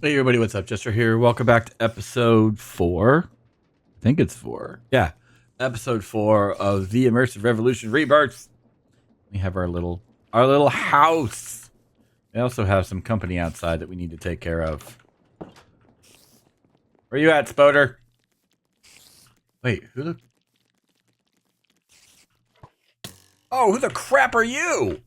Hey everybody, what's up? Jester here. Welcome back to episode 4. I think it's 4. Yeah. Episode 4 of the Immersive Revolution Rebirth. We have our little house. We also have some company outside that we need to take care of. Where you at, Spoder? Wait, who the crap are you?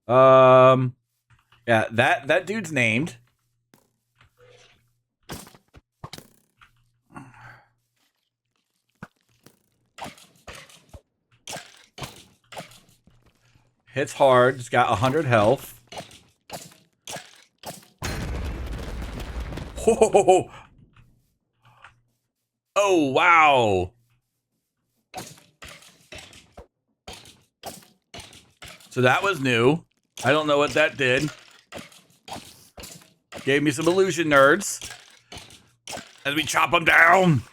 Yeah, that dude's named. Hits hard. He's got 100 health. Whoa! Oh, wow. So that was new. I don't know what that did. Gave me some illusion nerds. As we chop them down.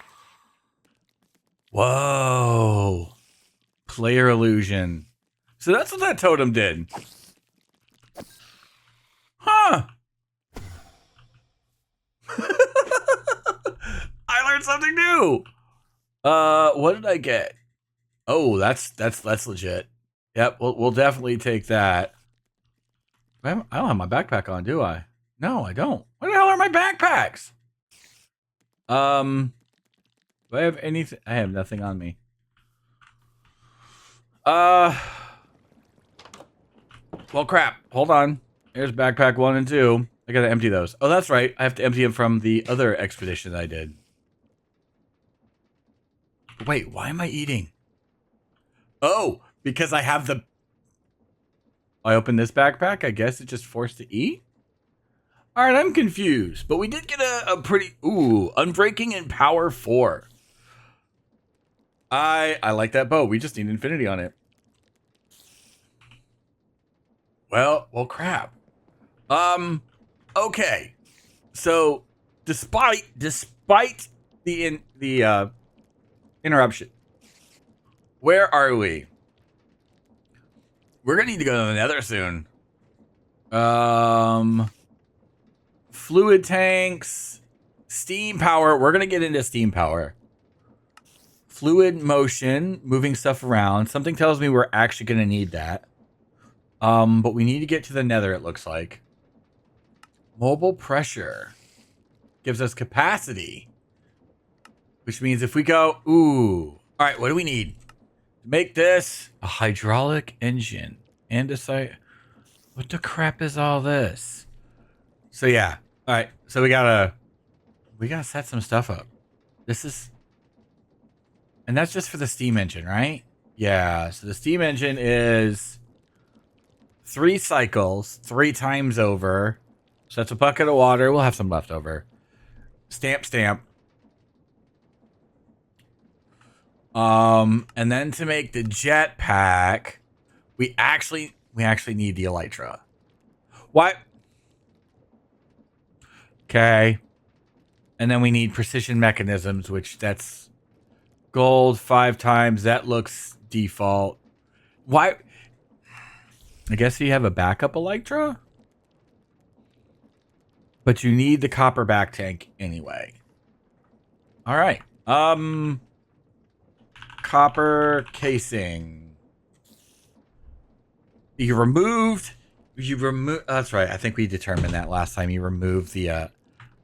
Whoa. Player illusion. So that's what that totem did. Huh. I learned something new. What did I get? Oh, that's legit. Yep, we'll definitely take that. I don't have my backpack on, do I? No, I don't. Where the hell are my backpacks? Do I have anything? I have nothing on me. Well, crap. Hold on. Here's backpack 1 and 2. I gotta empty those. Oh, that's right. I have to empty them from the other expedition I did. Wait, why am I eating? Oh, because I have the... I opened this backpack. I guess it just forced to eat? All right, I'm confused. But we did get a pretty... Ooh, Unbreaking in Power 4. I like that bow. We just need infinity on it. Well, crap. Okay. So, despite the interruption, where are we? We're gonna need to go to the Nether soon. Fluid tanks, steam power. We're gonna get into steam power. Fluid motion, moving stuff around. Something tells me we're actually gonna need that. But we need to get to the Nether, it looks like. Mobile pressure gives us capacity, which means if we go, ooh. All right, what do we need? To make this a hydraulic engine. Andesite. What the crap is all this? So yeah. All right. So we gotta set some stuff up. This is, and that's just for the steam engine, right? Yeah. So the steam engine is 3 cycles, 3 times over. So that's a bucket of water. We'll have some left over. Stamp. And then to make the jetpack, we actually need the elytra. What? Okay. And then we need precision mechanisms, which that's gold 5 times. That looks default. Why? I guess you have a backup elytra? But you need the copper back tank anyway. All right. Copper casing. You removed. That's right. I think we determined that last time. You removed the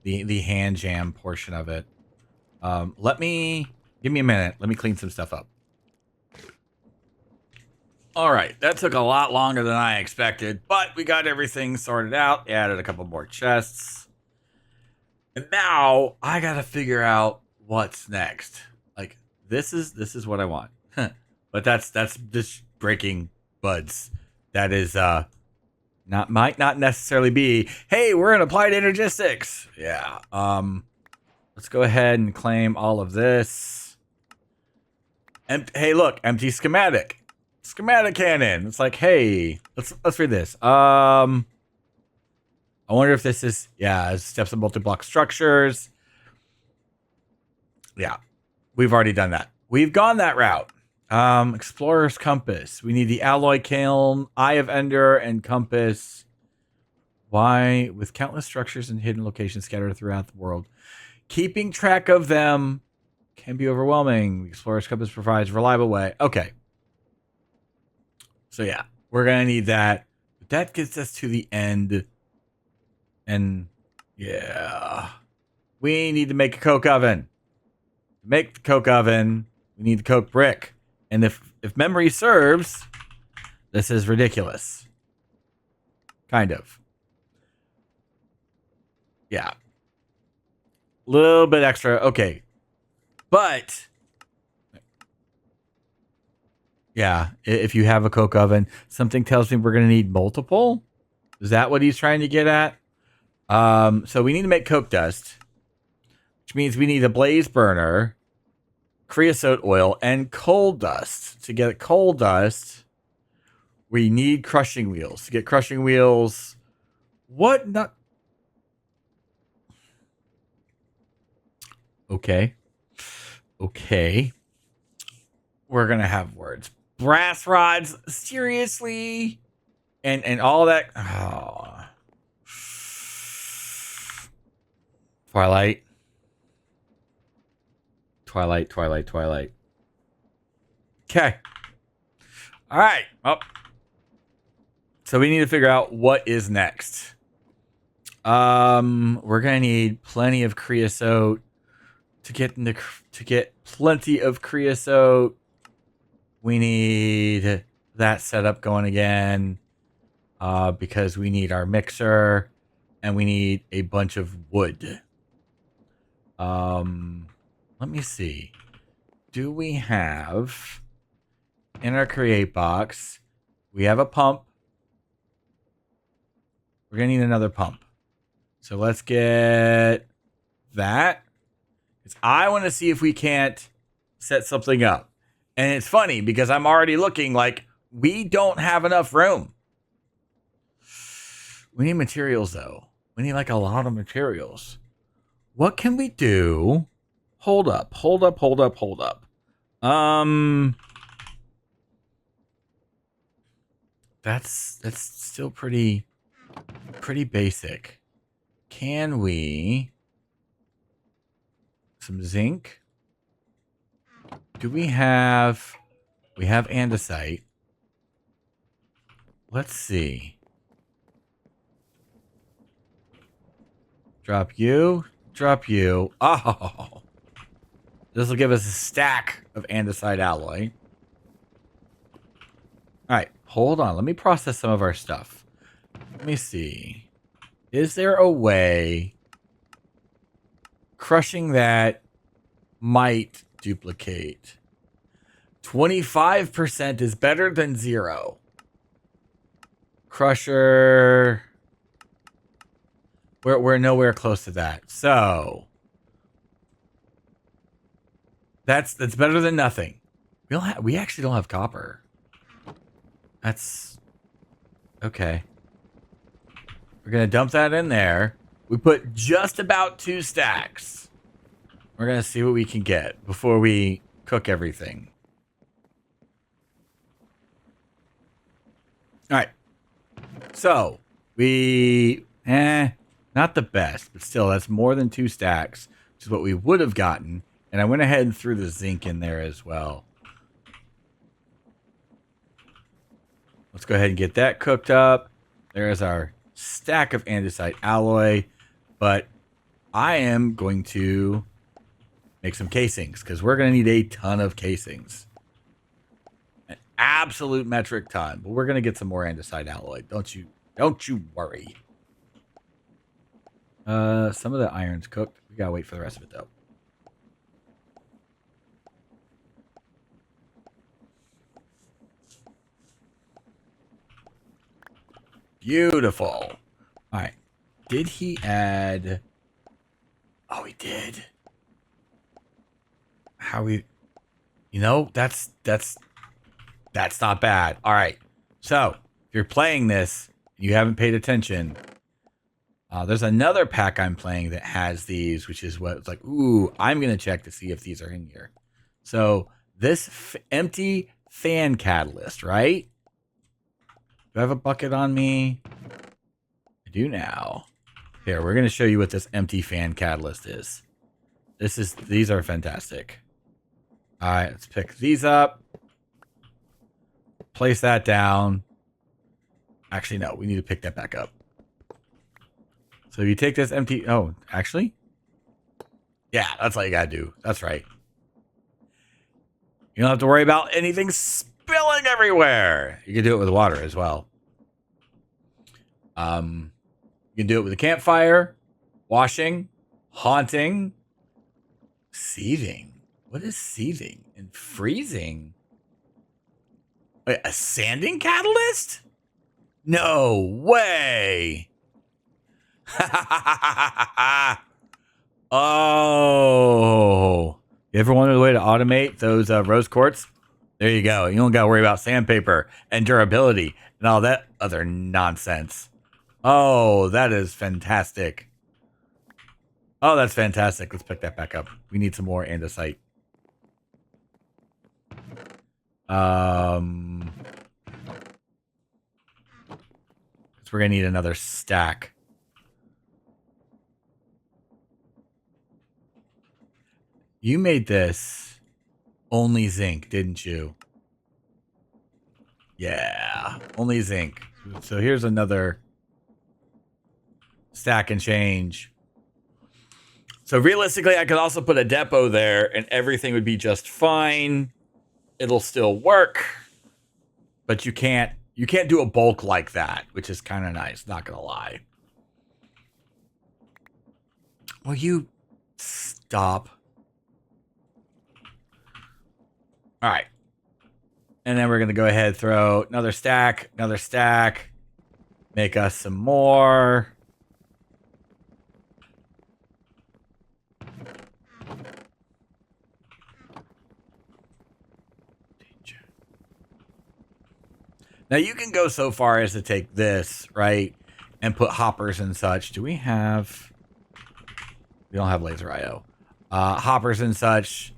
hand jam portion of it. Give me a minute. Let me clean some stuff up. All right, that took a lot longer than I expected, but we got everything sorted out. Added a couple more chests. And now I got to figure out what's next. Like this is what I want. But that's just breaking buds. That is might not necessarily be, hey, we're in applied energistics. Yeah. Let's go ahead and claim all of this. Hey, look, empty schematic. Schematic cannon. It's like, hey, let's read this. I wonder if this is, yeah, steps of multi-block structures. Yeah, we've already done that. We've gone that route. Explorer's compass. We need the alloy kiln, Eye of Ender, and compass. Why? With countless structures and hidden locations scattered throughout the world, keeping track of them can be overwhelming. The Explorer's compass provides a reliable way. Okay. So yeah, we're gonna need that. But that gets us to the end. And yeah, we need to make a coke oven. To make the coke oven, we need the coke brick. And if memory serves, this is ridiculous. Kind of. Yeah. A little bit extra. Okay. But yeah, if you have a coke oven, something tells me we're going to need multiple. Is that what he's trying to get at? So we need to make coke dust, which means we need a blaze burner, creosote oil, and coal dust. To get coal dust, we need crushing wheels. To get crushing wheels, what not? Okay. We're gonna have words. Brass rods, seriously, and all that. Oh. Twilight. Okay. All right. Well, so we need to figure out what is next. We're gonna need plenty of creosote to get plenty of creosote. We need that setup going again, because we need our mixer and we need a bunch of wood. Let me see. Do we have in our create box? We have a pump. We're gonna need another pump. So let's get that. Because I want to see if we can't set something up. And it's funny because I'm already looking like we don't have enough room. We need materials though. We need like a lot of materials. What can we do? Hold up. That's still pretty basic. Can we some zinc? Do we have andesite? Let's see. Drop you. Oh, this will give us a stack of andesite alloy. All right, hold on. Let me process some of our stuff. Let me see. Is there a way crushing that might duplicate? 25% is better than 0. Crusher. We're nowhere close to that. So that's better than nothing. We actually don't have copper. That's okay. We're gonna dump that in there. We put just about 2 stacks. We're gonna see what we can get before we cook everything. All right. So we not the best, but still, that's more than 2 stacks, which is what we would have gotten. And I went ahead and threw the zinc in there as well. Let's go ahead and get that cooked up. There's our stack of andesite alloy. But I am going to make some casings because we're going to need a ton of casings. An absolute metric ton. But we're going to get some more andesite alloy. Don't you worry. Some of the iron's cooked. We gotta wait for the rest of it though. Beautiful. All right. Did he add? Oh, he did. How we? You know, that's not bad. All right. So if you're playing this, you haven't paid attention. There's another pack I'm playing that has these, which is what it's like. Ooh, I'm gonna check to see if these are in here. So this empty fan catalyst, right? Do I have a bucket on me? I do now. Here, we're going to show you what this empty fan catalyst is. These are fantastic. All right, let's pick these up. Place that down. Actually, no, we need to pick that back up. So you take this empty... Oh, actually? Yeah, that's all you gotta do. That's right. You don't have to worry about anything spilling everywhere. You can do it with water as well. You can do it with a campfire, washing, haunting, seething. What is seething? And freezing? Wait, a sanding catalyst? No way. Oh. You ever wondered a way to automate those rose quartz? There you go. You don't got to worry about sandpaper and durability and all that other nonsense. Oh, that is fantastic. Oh, that's fantastic. Let's pick that back up. We need some more andesite. So we're going to need another stack. You made this only zinc, didn't you? Yeah, only zinc. So here's another stack and change. So realistically, I could also put a depot there and everything would be just fine. It'll still work. But you can't do a bulk like that, which is kind of nice, not gonna lie. Will you stop? All right. And then we're going to go ahead and throw another stack, make us some more. Now you can go so far as to take this, right, and put hoppers and such. Do we have... We don't have laser IO. Hoppers and such,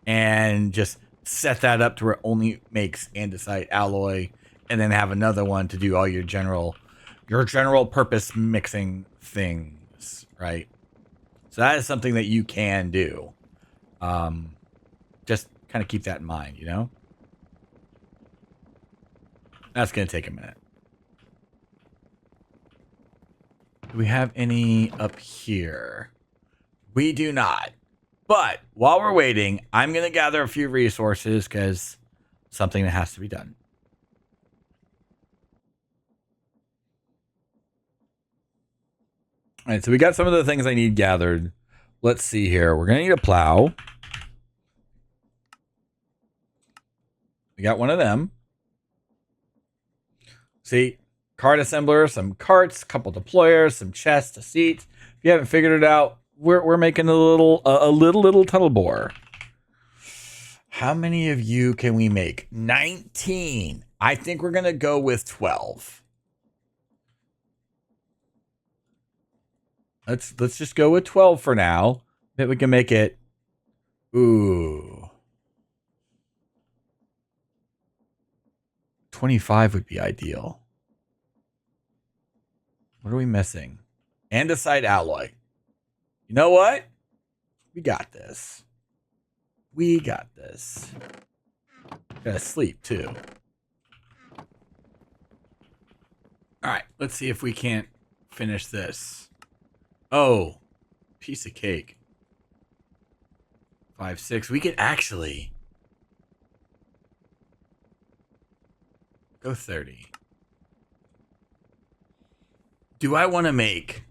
and just set that up to where it only makes andesite alloy, and then have another one to do all your general purpose mixing things, right? So that is something that you can do. Just kind of keep that in mind, you know? That's going to take a minute. Do we have any up here? We do not. But while we're waiting, I'm going to gather a few resources because something that has to be done. All right, so we got some of the things I need gathered. Let's see here. We're going to need a plow. We got one of them. See, cart assembler, some carts, couple deployers, some chests, a seat. If you haven't figured it out, we're making a little tunnel bore. How many of you can we make? 19. I think we're gonna go with 12. Let's just go with 12 for now. That we can make it. Ooh. 25 would be ideal. What are we missing? Andesite alloy. You know what? We got this. We got this. Gotta sleep too. All right, let's see if we can't finish this. Oh, piece of cake. 5, 6. We could actually go 30. Do I want to make...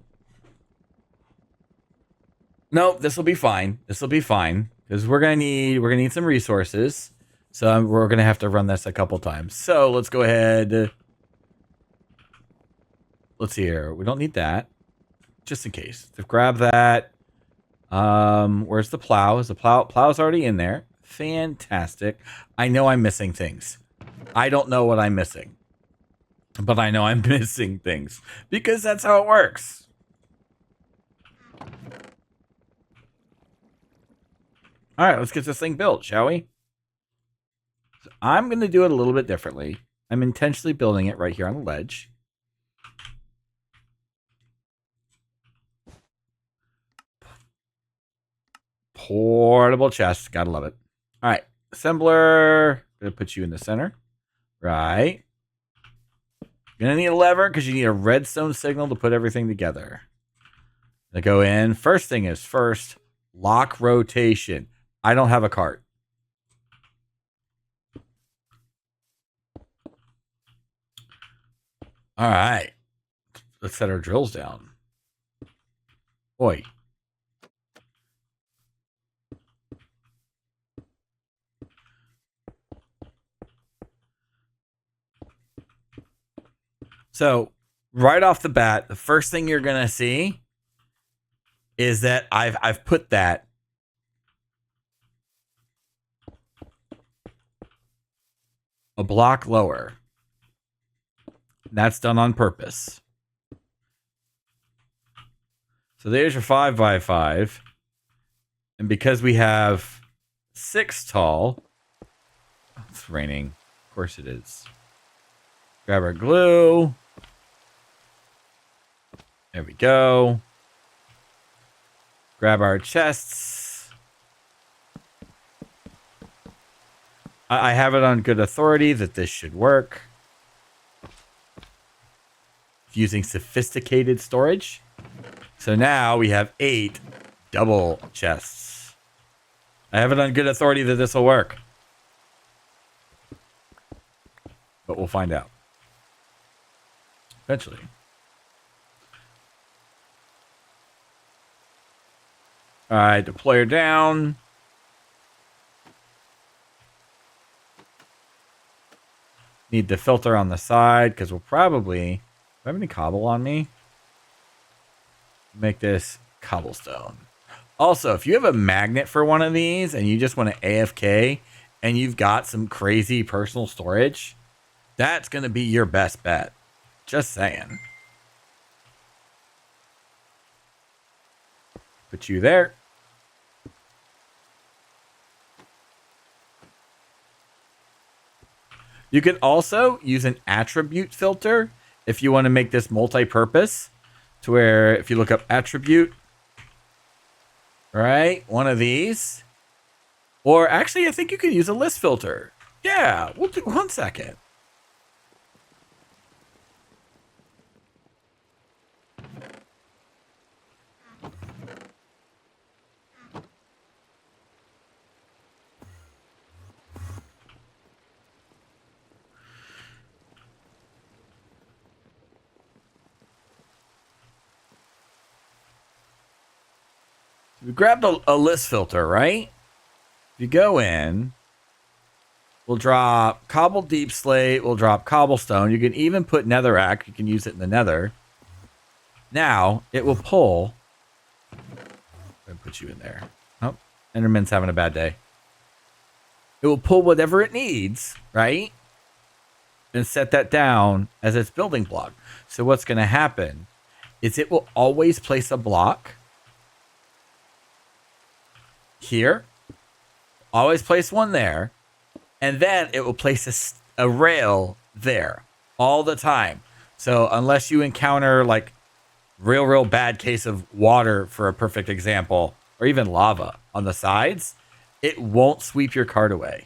No, this will be fine. This will be fine because we're gonna need some resources. So we're gonna have to run this a couple times. So let's go ahead. Let's see here. We don't need that, just in case. So grab that. Where's the plow? Is the plow's already in there? Fantastic. I know I'm missing things. I don't know what I'm missing, but I know I'm missing things because that's how it works. All right, let's get this thing built, shall we? I'm going to do it a little bit differently. I'm intentionally building it right here on the ledge. Portable chest. Gotta love it. All right. Assembler. Gonna put you in the center. Right. Gonna need a lever because you need a redstone signal to put everything together. Gonna go in. First thing is first, lock rotation. I don't have a cart. All right. Let's set our drills down. Oi. So, right off the bat, the first thing you're going to see is that I've put that a block lower. That's done on purpose. So there's your 5x5. And because we have 6 tall, it's raining. Of course it is. Grab our glue. There we go. Grab our chests. I have it on good authority that this should work. Using sophisticated storage. So now we have 8 double chests. I have it on good authority that this will work. But we'll find out. Eventually. Alright, deployer down. Need the filter on the side because we'll probably... Do I have any cobble on me? Make this cobblestone. Also, if you have a magnet for one of these and you just want to AFK and you've got some crazy personal storage, that's going to be your best bet. Just saying. Put you there. You can also use an attribute filter if you want to make this multi-purpose, to where if you look up attribute, right, one of these, or actually I think you could use a list filter. Yeah, we'll do 1 second. We grabbed a list filter, right? If you go in, we'll drop cobble deep slate, we'll drop cobblestone. You can even put netherrack. You can use it in the nether. Now, it will pull. I'm going to put you in there. Oh, Enderman's having a bad day. It will pull whatever it needs, right? And set that down as its building block. So what's going to happen is it will always place a block here, always place one there, and then it will place a rail there all the time. So unless you encounter like real bad case of water, for a perfect example, or even lava on the sides, it won't sweep your cart away.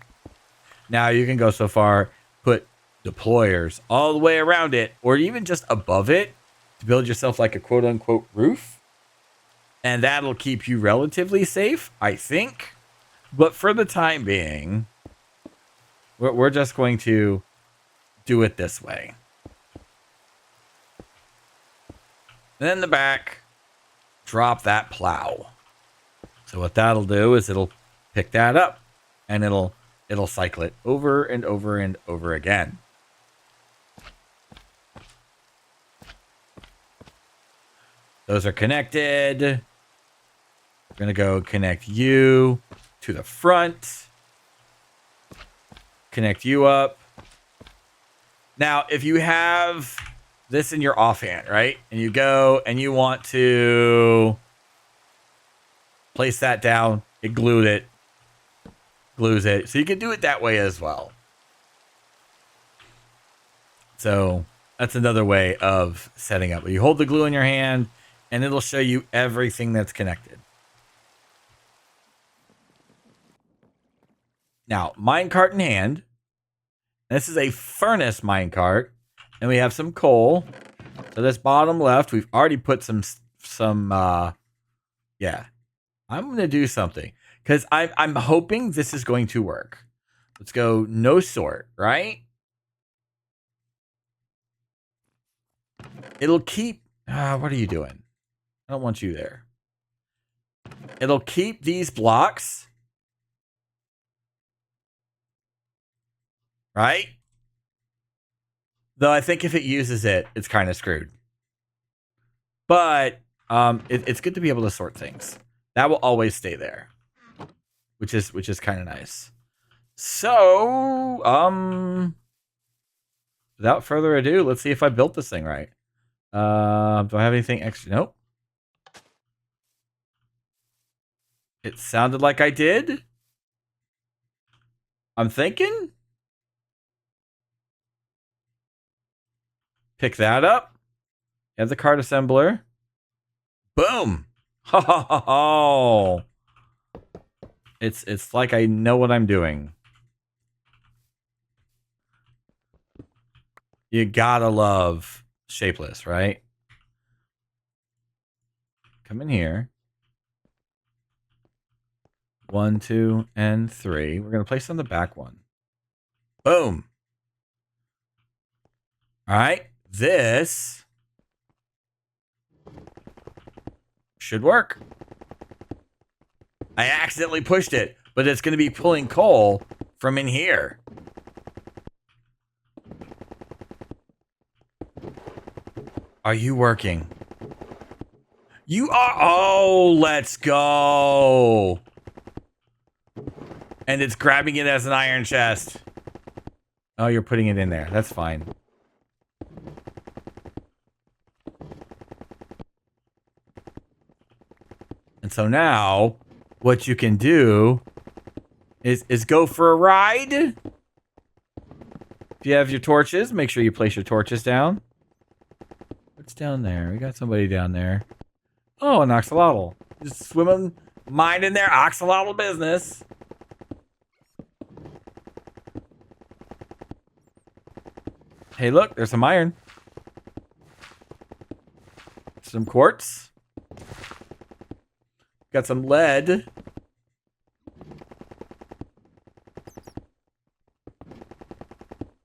Now you can go so far, put deployers all the way around it, or even just above it to build yourself like a quote unquote roof. And that'll keep you relatively safe, I think. But for the time being, we're just going to do it this way. And then the back, drop that plow. So what that'll do is it'll pick that up and it'll cycle it over and over and over again. Those are connected. We're going to go connect you to the front. Connect you up. Now, if you have this in your offhand, right? And you go and you want to place that down, it glues it. So you can do it that way as well. So that's another way of setting up. You hold the glue in your hand, and it'll show you everything that's connected. Now, minecart in hand. This is a furnace minecart, and we have some coal. So this bottom left, we've already put some. Yeah, I'm gonna do something because I'm hoping this is going to work. Let's go no sort, right? It'll keep. What are you doing? I don't want you there. It'll keep these blocks, right? Though I think if it uses it, it's kind of screwed. But it's good to be able to sort things. That will always stay there, which is kind of nice. So, without further ado, let's see if I built this thing right. Do I have anything extra? Nope. It sounded like I did. I'm thinking. Pick that up. Have the card assembler. Boom. Ho ho ho ho. It's like I know what I'm doing. You gotta love shapeless, right? Come in here. 1, 2, and 3. We're gonna place on the back one. Boom. All right. This should work. I accidentally pushed it, but it's going to be pulling coal from in here. Are you working? You are. Oh, let's go. And it's grabbing it as an iron chest. Oh, you're putting it in there. That's fine. And so now, what you can do is go for a ride. If you have your torches, make sure you place your torches down. What's down there? We got somebody down there. Oh, an axolotl. Just swimming, minding their axolotl business. Hey, look, there's some iron. Some quartz. Got some lead.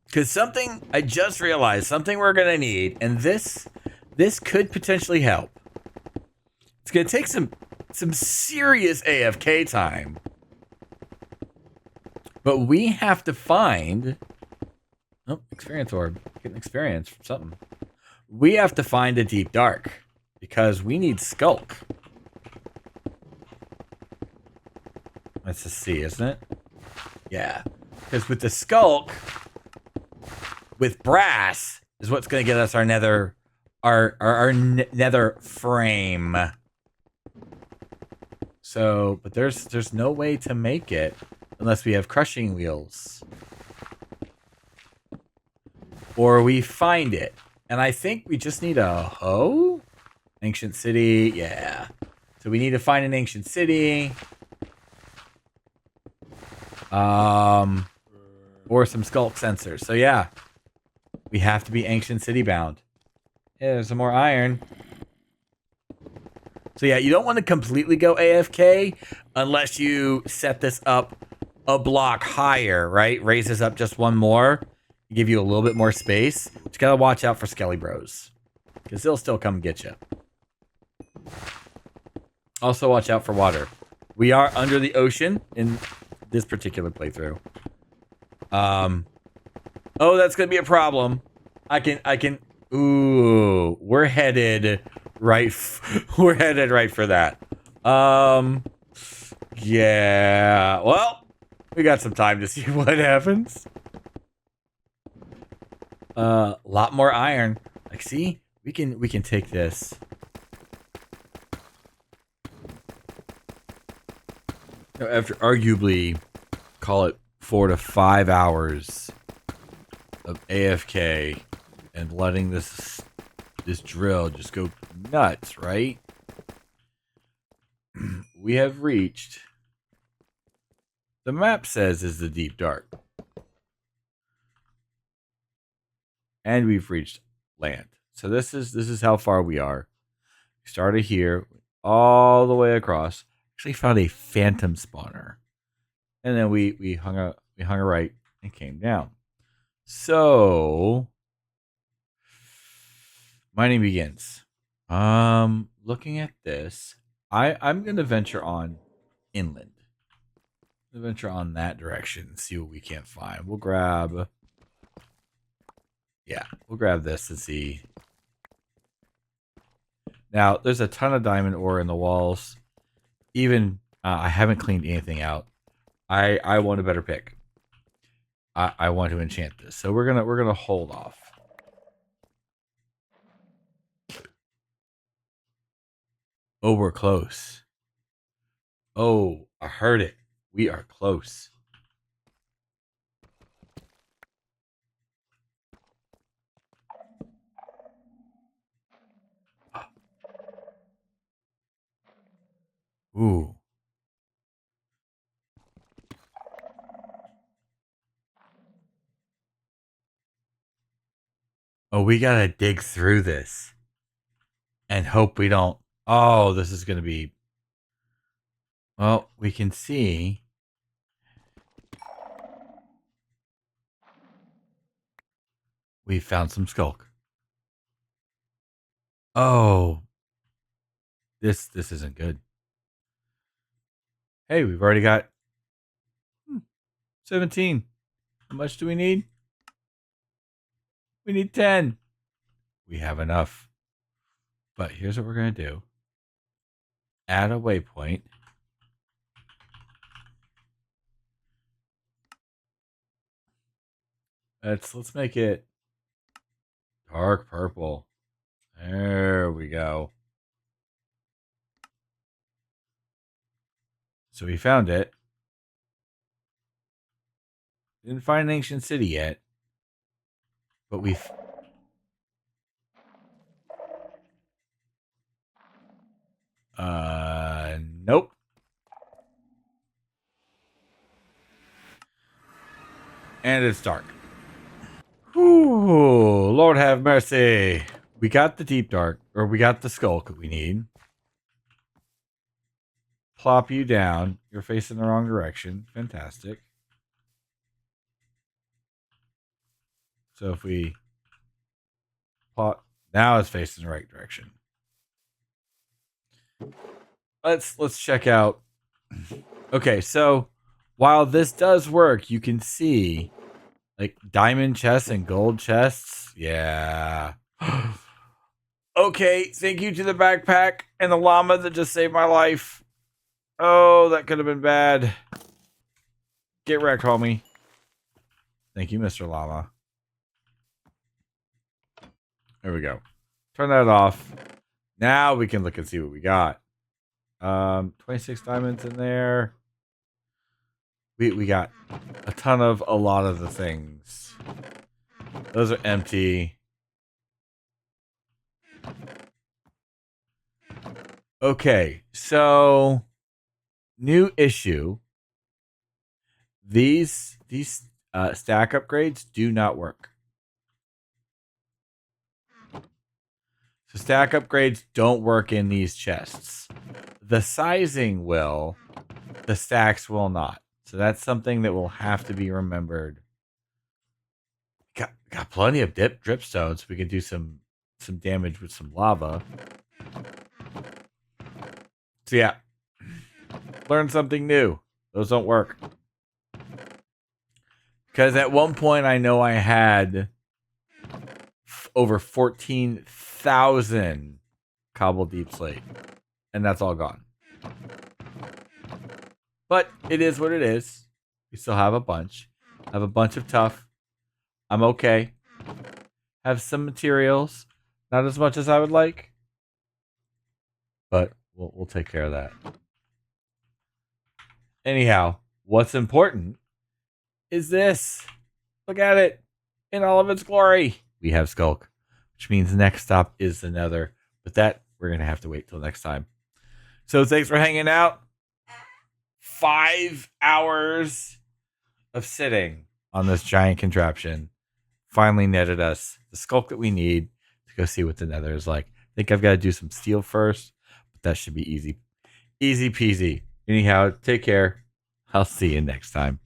Because something, I just realized, something we're going to need, and this could potentially help. It's going to take some serious AFK time. But we have to find... Oh, experience orb. Getting experience from something. We have to find a deep dark. Because we need skulk. That's a C, isn't it? Yeah. Because with the skulk, with brass, is what's going to get us our nether, our nether frame. So, but there's no way to make it unless we have crushing wheels. Or we find it. And I think we just need a hoe? Ancient city, yeah. So we need to find an ancient city. Or some skulk sensors. So yeah, we have to be ancient city bound. Yeah, there's some more iron. So yeah, you don't want to completely go AFK unless you set this up a block higher, right? Raise this up just one more, give you a little bit more space. But you gotta watch out for Skelly Bros, because they'll still come get you. Also watch out for water. We are under the ocean in this particular playthrough. Oh, that's gonna be a problem. I can. Ooh, we're headed right. We're headed right for that. Yeah. Well, we got some time to see what happens. Lot more iron. Like, see, we can take this. After arguably, call it 4 to 5 hours of AFK, and letting this drill just go nuts, right? We have reached, the map says, is the deep dark. And we've reached land. So this is how far we are. We started here all the way across. Actually found a phantom spawner. And then we hung a right and came down. So mining begins. Looking at this, I'm gonna venture on inland. Venture on that direction and see what we can't find. We'll grab this and see. Now, there's a ton of diamond ore in the walls. Even I haven't cleaned anything out. I want a better pick. I want to enchant this, so we're gonna hold off. Oh, we're close. Oh, I heard it. We are close. Ooh. Oh, we gotta dig through this and hope we don't. Oh, this is gonna be. Well, we can see. We found some skulk. Oh, this isn't good. Hey, we've already got 17. How much do we need? We need 10. We have enough. But here's what we're going to do. Add a waypoint. Let's make it dark purple. There we go. So we found it. Didn't find an ancient city yet. But we've... Nope. And it's dark. Whew, Lord have mercy. We got the deep dark, or we got the skulk we need. Plop you down. You're facing the wrong direction. Fantastic. So if we plot, now it's facing the right direction. Let's check out. Okay, so while this does work, you can see like diamond chests and gold chests. Yeah. Okay, thank you to the backpack and the llama that just saved my life. Oh, that could have been bad. Get wrecked, homie. Thank you, Mr. Llama. There we go. Turn that off. Now we can look and see what we got. 26 diamonds in there. We got a ton of a lot of the things. Those are empty. Okay, so new issue. These stack upgrades do not work. So stack upgrades don't work in these chests. The sizing will, the stacks will not. So that's something that will have to be remembered. Got plenty of dripstones. We can do some damage with some lava. So yeah, learn something new. Those don't work. Because at one point I know I had over 14,000 cobble deep slate. And that's all gone. But it is what it is. We still have a bunch. I have a bunch of tough. I'm okay. Have some materials. Not as much as I would like. But we'll take care of that. Anyhow, what's important is this. Look at it in all of its glory. we have Skulk, which means the next stop is the Nether. But that we're going to have to wait till next time. So thanks for hanging out. 5 hours of sitting on this giant contraption finally netted us the Skulk that we need to go see what the Nether is like. I think I've got to do some steel first, but that should be easy. Easy peasy. Anyhow, take care. I'll see you next time.